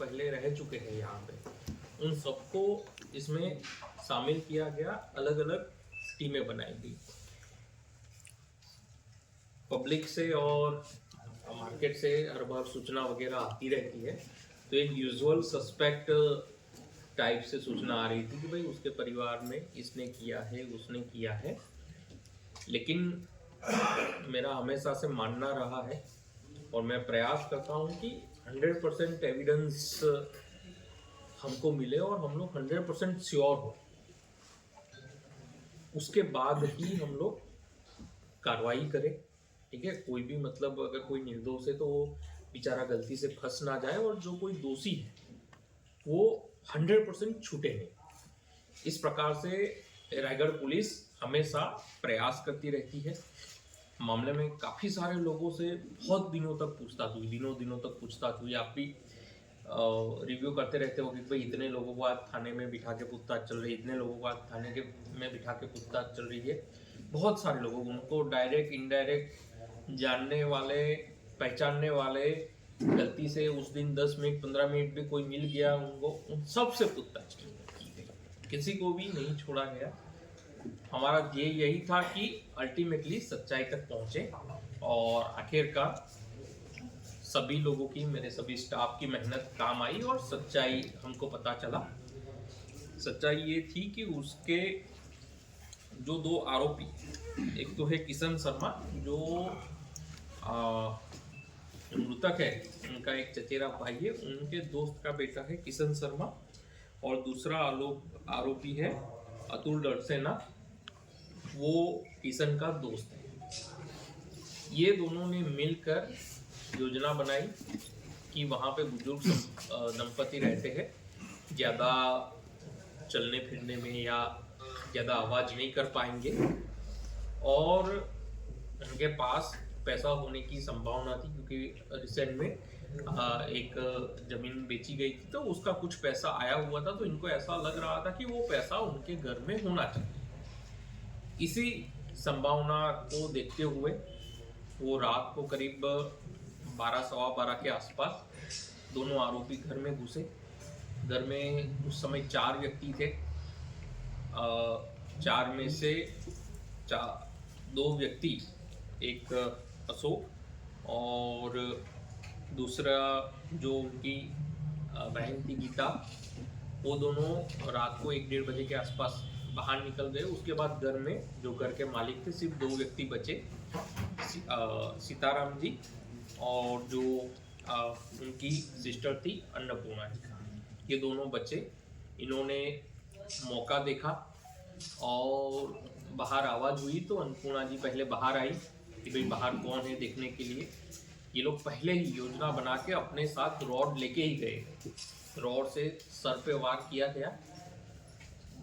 पहले रह चुके हैं यहाँ पे, उन सबको इसमें शामिल किया गया, अलग अलग टीमें बनाई गई। पब्लिक से और मार्केट से हर बार सूचना वगैरह आती रहती है, तो एक यूजुअल सस्पेक्ट टाइप से सूचना आ रही थी कि भाई उसके परिवार में इसने किया है, उसने किया है। लेकिन मेरा हमेशा से मानना रहा है और मैं प्रयास करता हूँ कि 100% एविडेंस हमको मिले और हम लोग 100% श्योर हो, उसके बाद ही हम लोग कार्रवाई करें। ठीक है, कोई भी मतलब अगर कोई निर्दोष है तो वो बेचारा गलती से फंस ना जाए, और जो कोई दोषी है वो 100% छूटे नहीं। इस प्रकार से रायगढ़ पुलिस हमेशा प्रयास करती रहती है। मामले में काफ़ी सारे लोगों से बहुत दिनों तक पूछताछ हुई, दिनों तक पूछताछ हुई। आप भी रिव्यू करते रहते हो कि भाई इतने लोगों को आज थाने में बिठा के पूछताछ चल रही है, इतने लोगों को आज थाने के में बिठा के पूछताछ चल रही है। बहुत सारे लोगों को, उनको डायरेक्ट इनडायरेक्ट, जानने वाले, पहचानने वाले, गलती से उस दिन 10 मिनट 15 मिनट भी कोई मिल गया उनको, उन सब से पूछताछ की गई, किसी को भी नहीं छोड़ा गया। हमारा ध्येय यही था कि अल्टीमेटली सच्चाई तक पहुंचे, और आखिरकार सभी लोगों की, मेरे सभी स्टाफ की मेहनत काम आई और सच्चाई हमको पता चला। सच्चाई ये थी कि उसके जो 2 आरोपी, एक तो है किशन शर्मा जो मृतक है, उनका एक चचेरा भाई है, उनके दोस्त का बेटा है किशन शर्मा, और दूसरा आरोपी है अतुल डरसेना, वो किशन का दोस्त है। ये दोनों ने मिलकर योजना बनाई कि वहाँ पे बुजुर्ग दंपति रहते हैं, ज़्यादा चलने फिरने में या ज़्यादा आवाज़ नहीं कर पाएंगे, और उनके पास पैसा होने की संभावना थी क्योंकि रिसेंट में एक ज़मीन बेची गई थी, तो उसका कुछ पैसा आया हुआ था। तो इनको ऐसा लग रहा था कि वो पैसा उनके घर में होना चाहिए। इसी संभावना को देखते हुए वो रात को करीब 12 सवा 12 के आसपास दोनों आरोपी घर में घुसे। घर में उस समय 4 व्यक्ति थे। 4 में से 2 व्यक्ति, एक अशोक और दूसरा जो उनकी बहन थी गीता, वो दोनों रात को 1-1:30 बजे के आसपास बाहर निकल गए। उसके बाद घर में जो घर के मालिक थे, सिर्फ 2 व्यक्ति बचे, सीताराम जी और जो उनकी सिस्टर थी अन्नपूर्णा जी, ये दोनों बचे। इन्होंने मौका देखा और बाहर आवाज़ हुई तो अन्नपूर्णा जी पहले बाहर आई कि भाई बाहर कौन है देखने के लिए। ये लोग पहले ही योजना बना के अपने साथ रॉड लेके ही गए। रॉड से सर पे वार किया गया,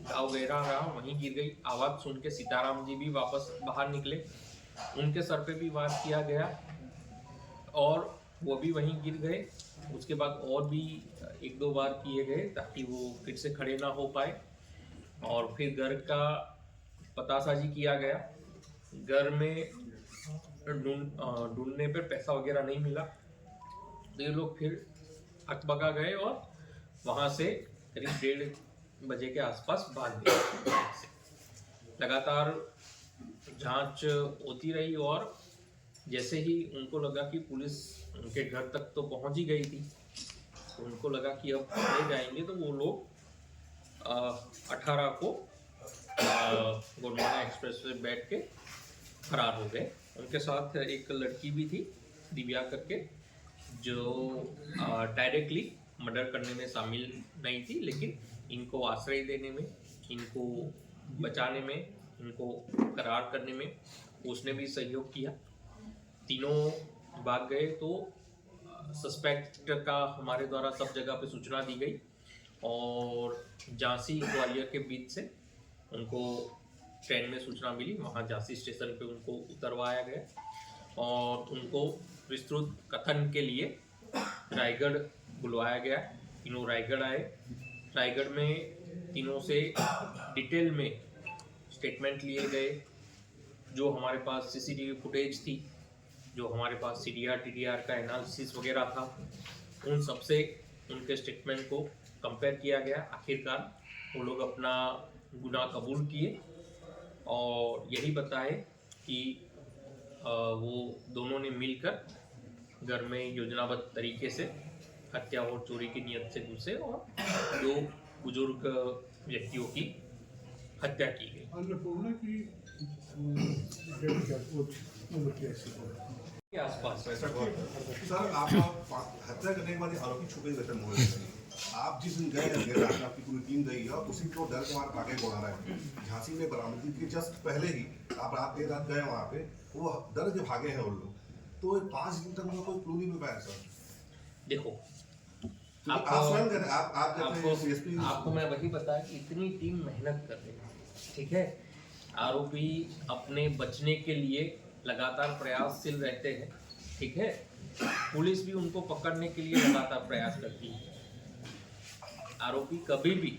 घाव गहरा रहा, वहीं गिर गई। आवाज़ सुन के सीताराम जी भी वापस बाहर निकले, उनके सर पे भी वार किया गया और वो भी वहीं गिर गए। उसके बाद और भी 1-2 बार किए गए ताकि वो फिर से खड़े ना हो पाए, और फिर घर का पतासाजी किया गया। घर में ढूंढने पर पैसा वगैरह नहीं मिला, तो ये लोग फिर हकबका गए और वहाँ से करीब 1:30 बजे के आसपास भाग गए। लगातार जांच होती रही और जैसे ही उनको लगा कि पुलिस उनके घर तक तो पहुंच ही गई थी, तो उनको लगा कि अब ले जाएंगे, तो वो लोग 18 को गोंडवाना एक्सप्रेस पे बैठ के फरार हो गए। उनके साथ एक लड़की भी थी, दिव्या करके, जो डायरेक्टली मर्डर करने में शामिल नहीं थी, लेकिन इनको आश्रय देने में, इनको बचाने में, इनको करार करने में उसने भी सहयोग किया। तीनों भाग गए तो सस्पेक्ट का हमारे द्वारा सब जगह पे सूचना दी गई और झांसी ग्वालियर के बीच से उनको ट्रेन में सूचना मिली। वहाँ झांसी स्टेशन पे उनको उतरवाया गया और उनको विस्तृत कथन के लिए रायगढ़ बुलवाया गया। तीनों रायगढ़ आए। रायगढ़ में तीनों से डिटेल में स्टेटमेंट लिए गए। जो हमारे पास सीसीटीवी फुटेज थी, जो हमारे पास CDR TDR का एनालिसिस वगैरह था, उन सब से उनके स्टेटमेंट को कंपेयर किया गया। आखिरकार वो लोग अपना गुनाह कबूल किए और यही बताए कि वो दोनों ने मिलकर घर में योजनाबद्ध तरीके से हत्या और चोरी की नियत से घुसे और दो बुजुर्ग व्यक्तियों की हत्या की गई। अन्नपूर्णा की के आसपास सर, आप हत्या करने के बाद ये आरोपी छुपे रिटर्न हो रहे हैं। आप जिस दिन गए हैं देर रात आपकी पूरी टीम गई है और उसी को डर के मार भागे बोला रहा है। झांसी में बरामदगी के जस्ट पहले ही आप देर रात गए वहाँ पे, वो डर के भागे हैं वो लोग। तो 5 दिन तक उनको कोई क्लू नहीं मिल पाया सर। देखो आपको मैं वही बताया कि इतनी टीम मेहनत कर रही है, ठीक है। आरोपी अपने बचने के लिए लगातार प्रयासशील रहते हैं, ठीक है। पुलिस भी उनको पकड़ने के लिए लगातार प्रयास करती है। आरोपी कभी भी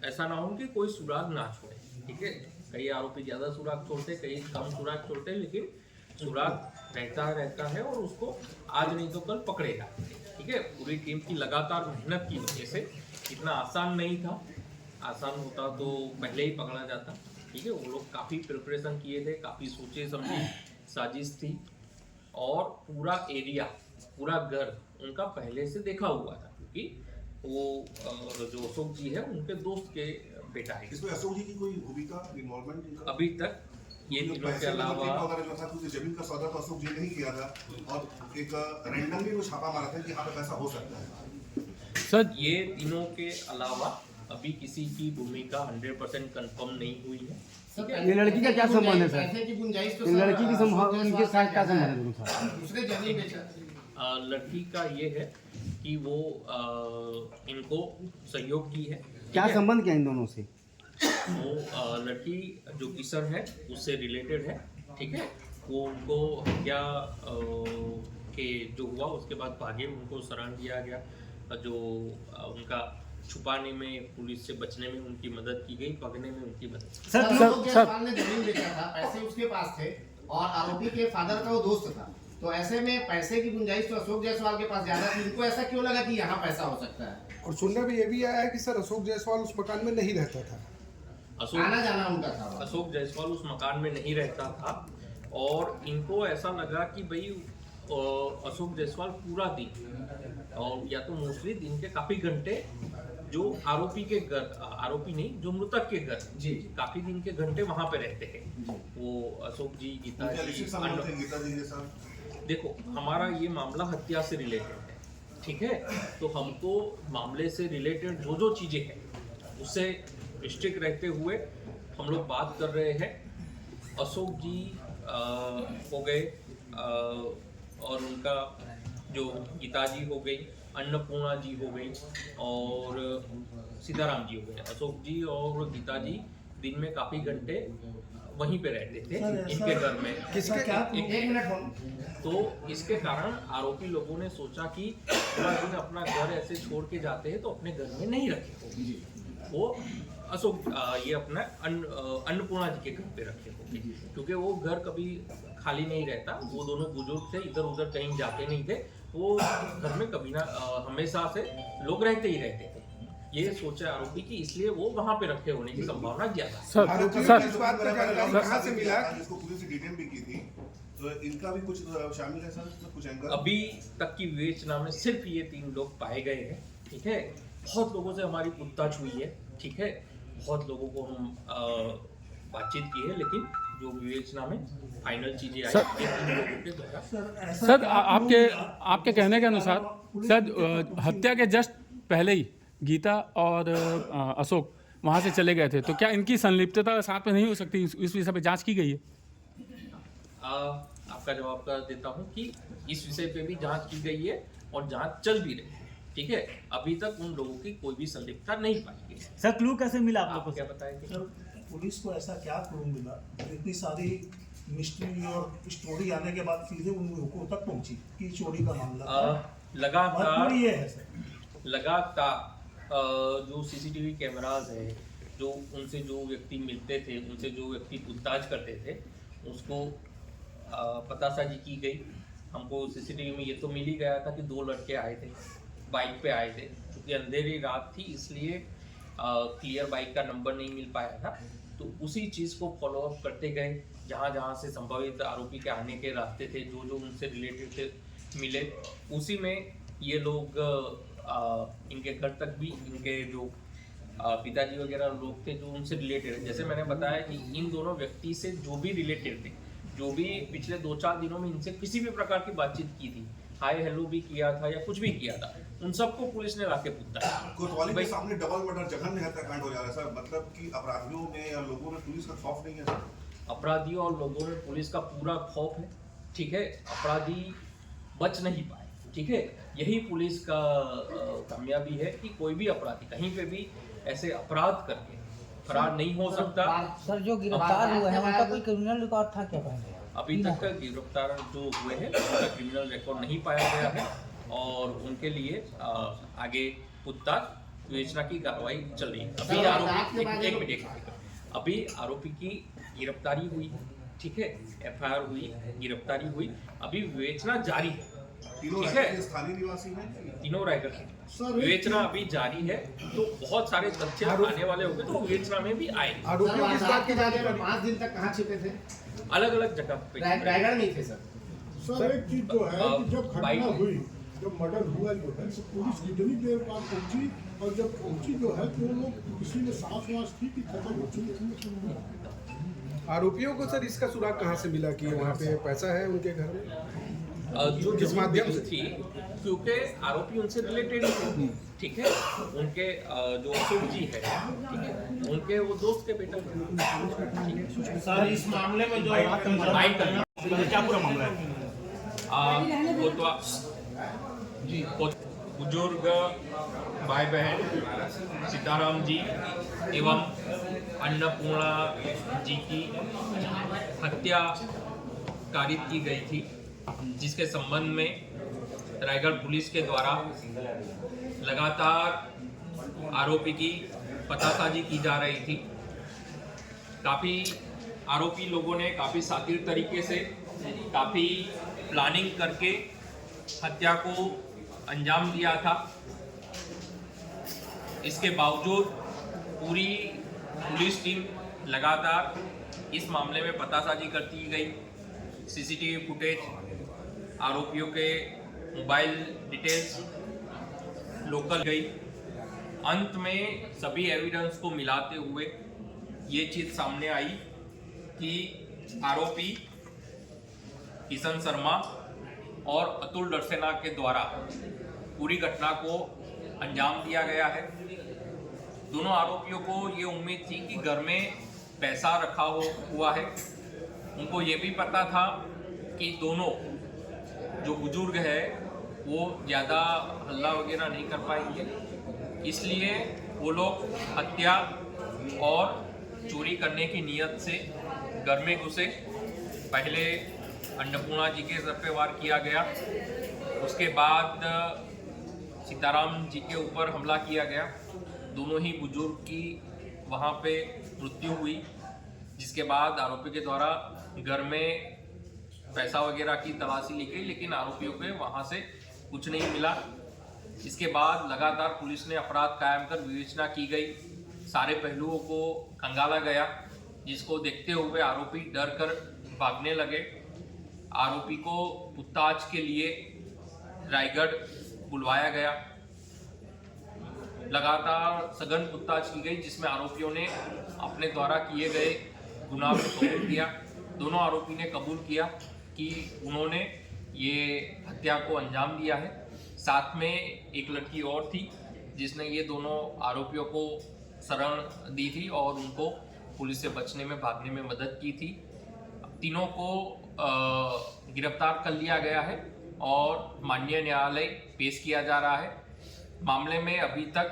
ऐसा ना हो कि कोई सुराग ना छोड़े, ठीक है। कई आरोपी ज़्यादा सुराग छोड़ते, कई कम सुराग छोड़ते, लेकिन सुराग रहता है और उसको आज नहीं तो कल पकड़ेगा, ठीक है। पूरी टीम की लगातार मेहनत की वजह से इतना आसान नहीं था। आसान होता तो पहले ही पकड़ा जाता, ठीक है। वो लोग काफ़ी प्रिपरेशन किए थे, काफ़ी सोचे समझी साजिश थी और पूरा एरिया, पूरा घर उनका पहले से देखा हुआ था, क्योंकि वो जो अशोक जी है उनके दोस्त के बेटा है। इसमें अशोक जी की कोई भूमिका इन्वॉल्वमेंट अभी तक ये तीनों के अलावा जमीन का सौदा तो अशोक जी ने ही किया था और एक रैंडमली वो छापा मारा था कि यहाँ पे पैसा हो सकता है सर। ये तीनों के अलावा अभी किसी की भूमिका 100% कंफर्म नहीं हुई है। ये लड़की का क्या संबंध है सर? ये लड़की की संभावना उनके साथ क्या संबंध है? दूसरे जमीन बेचा। लड़की का ये है कि वो इनको सहयोग की है। क्या संबंध क्या इन दोनों से? वो लड़की जो किशन है उससे रिलेटेड है, ठीक है। वो उनको हत्या के जो हुआ उसके बाद भागे, उनको शरण दिया गया। जो उनका छुपाने में, पुलिस से बचने में उनकी मदद की गई, पकड़ने में उनकी मदद की। सर ने जमीन बेचा था, पैसे उसके पास थे और आरोपी के फादर का वो दोस्त था, तो ऐसे में पैसे की गुंजाइश तो अशोक जायसवाल के पास ज्यादा थी। इनको ऐसा क्यों लगा कि यहाँ पैसा हो सकता है? और सुनने में ये भी आया है कि सर अशोक जायसवाल उस मकान में नहीं रहता था। आना जाना उनका था। अशोक जायसवाल उस मकान में नहीं रहता था और इनको ऐसा लगा कि भाई अशोक जायसवाल पूरा दिन और या तो मोस्टली दिन के काफी घंटे जो आरोपी के घर, आरोपी नहीं जो मृतक के घर जी काफी दिन के घंटे वहां पे रहते हैं वो अशोक जी, गीता जी। देखो हमारा ये मामला हत्या से रिलेटेड है, ठीक है। तो हमको मामले से रिलेटेड जो जो चीजें हैं उससे रिस्ट्रिक्ट रहते हुए हम लोग बात कर रहे हैं। अशोक जी हो गए और उनका जो गीता जी हो गई, अन्नपूर्णा जी हो गई और सीताराम जी हो गए। अशोक जी और गीता जी दिन में काफ़ी घंटे वहीं पे रहते थे इनके घर में। किसका क्या एक मिनट तो इसके कारण आरोपी लोगों ने सोचा कि पूरा दिन अपना घर ऐसे छोड़ के जाते हैं तो अपने घर में नहीं रखे वो अशोक ये अपना अन्नपूर्णा जी के घर पे रखे होंगे, क्योंकि वो घर कभी खाली नहीं रहता। वो दोनों बुजुर्ग थे, इधर उधर कहीं जाते नहीं थे, वो घर में कभी ना हमेशा से लोग रहते ही रहते थे। ये सोचा आरोपी की, इसलिए वो वहां पे रखे होने की संभावना ज्यादा। कहाँ से मिला? इसको पुलिस ने डिटेन भी की थी, तो इनका भी कुछ शामिल है सर, कुछ एंगल? अभी तक की विवेचना में सिर्फ ये 3 लोग पाए गए हैं, ठीक है। बहुत लोगों से हमारी पूछताछ हुई है, ठीक है। बहुत लोगों को हम बातचीत की है, लेकिन जो विवेचना में फाइनल चीजें आई ये 3 लोगों के द्वारा। सर आपके कहने के अनुसार सर हत्या के जस्ट पहले ही गीता और अशोक वहाँ से चले गए थे, तो क्या इनकी संलिप्तता साथ में नहीं हो सकती? इस विषय पे जांच की गई है? आपका जवाब कर देता हूँ कि इस विषय पे भी जांच की गई है और जांच चल भी रही है, ठीक है। अभी तक उन लोगों की कोई भी संलिप्तता नहीं पाई गई। सर क्लू कैसे मिला आप लोग को? क्या बताएंगे? पुलिस को ऐसा क्या क्लू मिला इतनी सारी मिस्ट्री और स्टोरी आने के बाद सीधे उन लोगों तक पहुंची कि चोरी का मामला ये है सर? लगातार जो सीसीटीवी कैमराज है, जो उनसे जो व्यक्ति मिलते थे, उनसे जो व्यक्ति पूछताछ करते थे, उसको पतासाजी की गई। हमको सीसीटीवी में ये तो मिल ही गया था कि 2 लड़के आए थे, बाइक पे आए थे, क्योंकि अंधेरी रात थी इसलिए क्लियर बाइक का नंबर नहीं मिल पाया था। तो उसी चीज़ को फॉलो अप करते गए, जहाँ जहाँ से संभावित आरोपी के आने के रास्ते थे, जो जो उनसे रिलेटेड थे मिले, उसी में ये लोग इनके घर तक भी, इनके जो पिताजी वगैरह लोग थे जो उनसे रिलेटेड है, जैसे मैंने बताया कि इन दोनों व्यक्ति से जो भी रिलेटेड थे, जो भी पिछले 2-4 दिनों में इनसे किसी भी प्रकार की बातचीत की थी, हाय हेलो भी किया था या कुछ भी किया था, उन सबको पुलिस ने लाके पूछा। कोतवाली के सामने डबल मर्डर, जघन्य हत्याकांड हो जा रहा है सर। मतलब कि अपराधियों में या लोगों में पुलिस का खौफ नहीं है सर। अपराधियों और लोगों में पुलिस का पूरा खौफ है, ठीक है। अपराधी बच नहीं पाए, ठीक है। यही पुलिस का कामयाबी है कि कोई भी अपराधी कहीं पे भी ऐसे अपराध करके फरार नहीं हो सकता। सर जो गिरफ्तार हुए हैं उनका कोई क्रिमिनल रिकॉर्ड था क्या पहले? अभी तक गिरफ्तार जो हुए हैं उनका क्रिमिनल रिकॉर्ड नहीं पाया गया है और उनके लिए आगे पूछताछ विवेचना की कार्रवाई चल रही है। अभी आरोपी एक मिनट, अभी आरोपी की गिरफ्तारी हुई, ठीक है, FIR हुई, गिरफ्तारी हुई, अभी विवेचना जारी है, ठीक है। स्थानीय निवासी हैं, तीनों रायगढ़ के। विवेचना अभी जारी है, तो बहुत सारे तथ्य आने वाले होंगे, तो विवेचना में भी आए। आरोपियों की बात की जाने में 5 दिन तक कहाँ छिपे थे? अलग अलग जगह पे रायगढ़ में थे सर। सर एक चीज जो है कि जब घटना हुई, जब मर्डर हुआ जो है, तो पुलिस कितनी देर बाद पहुंची, और जब पहुंची जो है तो लोग किसी में सांस वास थी कि खत्म हो चुकी? आरोपियों को सर इसका सुराग कहाँ से मिला कि वहाँ पे पैसा है उनके घर में? जो किस माध्यम से थी, क्योंकि आरोपी उनसे रिलेटेड थे, ठीक है। उनके जो अशोक जी है, ठीक है, उनके वो दोस्त के बेटा थे। सर इस मामले में जो क्या पूरा मामला है? बुजुर्ग भाई बहन सीताराम जी एवं अन्नपूर्णा जी की हत्या कारित की गई थी, जिसके संबंध में रायगढ़ पुलिस के द्वारा लगातार आरोपी की पतासाजी की जा रही थी। काफ़ी आरोपी लोगों ने काफ़ी शातिर तरीके से, काफ़ी प्लानिंग करके हत्या को अंजाम दिया था। इसके बावजूद पूरी पुलिस टीम लगातार इस मामले में पतासाजी करती गई, CCTV फुटेज, आरोपियों के मोबाइल डिटेल्स लोकल गई। अंत में सभी एविडेंस को मिलाते हुए ये चीज़ सामने आई कि आरोपी किशन शर्मा और अतुल डरसेना के द्वारा पूरी घटना को अंजाम दिया गया है। दोनों आरोपियों को ये उम्मीद थी कि घर में पैसा रखा हुआ है। उनको ये भी पता था कि दोनों जो बुजुर्ग है वो ज़्यादा हल्ला वगैरह नहीं कर पाएंगे, इसलिए वो लोग हत्या और चोरी करने की नीयत से घर में घुसे। पहले अन्नपूर्णा जी के सर पे वार किया गया, उसके बाद सीताराम जी के ऊपर हमला किया गया। दोनों ही बुजुर्ग की वहाँ पे मृत्यु हुई, जिसके बाद आरोपी के द्वारा घर में पैसा वगैरह की तलाशी ली गई, लेकिन आरोपियों के वहाँ से कुछ नहीं मिला। इसके बाद लगातार पुलिस ने अपराध कायम कर विवेचना की गई, सारे पहलुओं को खंगाला गया, जिसको देखते हुए आरोपी डर कर भागने लगे। आरोपी को पूछताछ के लिए रायगढ़ बुलवाया गया। लगातार सघन पूछताछ की गई, जिसमें आरोपियों ने अपने द्वारा किए गए गुनाह को कबूल किया। दोनों आरोपी ने कबूल किया कि उन्होंने ये हत्या को अंजाम दिया है। साथ में एक लड़की और थी जिसने ये दोनों आरोपियों को शरण दी थी और उनको पुलिस से बचने में, भागने में मदद की थी। तीनों को गिरफ्तार कर लिया गया है और माननीय न्यायालय पेश किया जा रहा है। मामले में अभी तक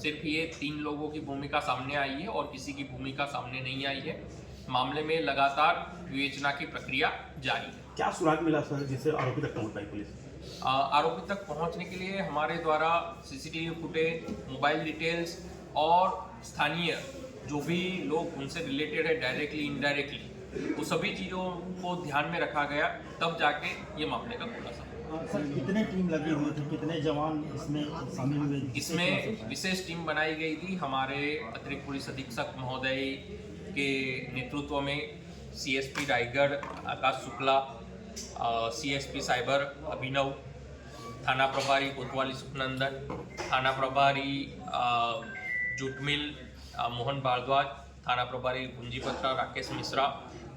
सिर्फ ये 3 लोगों की भूमिका सामने आई है और किसी की भूमिका सामने नहीं आई है। मामले में लगातार विवेचना की प्रक्रिया जारी है। क्या सुराग मिला सर जिससे आरोपी तक पहुंच पाई पुलिस? आरोपी तक पहुंचने के लिए हमारे द्वारा CCTV फुटेज, मोबाइल डिटेल्स और स्थानीय जो भी लोग उनसे रिलेटेड है डायरेक्टली इनडायरेक्टली, वो सभी चीज़ों को ध्यान में रखा गया, तब जाके ये मामले का खुलासा। सर कितने टीम लगी हुई थी, कितने जवान इसमें शामिल हुए? इसमें विशेष टीम बनाई गई थी हमारे अतिरिक्त पुलिस अधीक्षक महोदय के नेतृत्व में। सीएसपी रायगढ़ आकाश शुक्ला, सीएसपी साइबर अभिनव, थाना प्रभारी कोतवाली सुखनंदन, थाना प्रभारी जूटमिल मोहन भारद्वाज, थाना प्रभारी गुंजीपत्रा राकेश मिश्रा,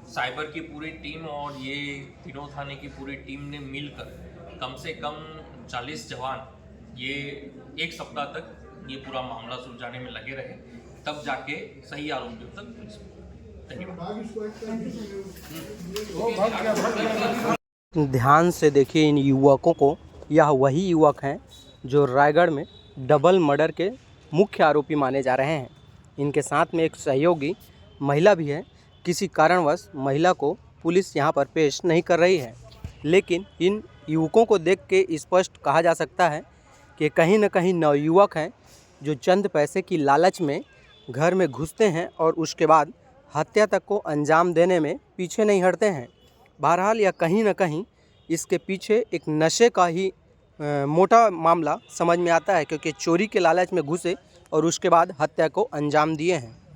साइबर की पूरी टीम और ये तीनों थाने की पूरी टीम ने मिलकर कम से कम 40 जवान ये एक सप्ताह तक ये पूरा मामला सुलझाने में लगे रहे, तब जाके सही आरोपियों तक पुलिस। ध्यान से देखिए इन युवकों को। यह वही युवक हैं जो रायगढ़ में डबल मर्डर के मुख्य आरोपी माने जा रहे हैं। इनके साथ में एक सहयोगी महिला भी है। किसी कारणवश महिला को पुलिस यहाँ पर पेश नहीं कर रही है, लेकिन इन युवकों को देख के स्पष्ट कहा जा सकता है कि कहीं न कहीं नवयुवक हैं जो चंद पैसे की लालच में घर में घुसते हैं और उसके बाद हत्या तक को अंजाम देने में पीछे नहीं हटते हैं। बहरहाल यह कहीं न कहीं इसके पीछे एक नशे का ही मोटा मामला समझ में आता है, क्योंकि चोरी के लालच में घुसे और उसके बाद हत्या को अंजाम दिए हैं।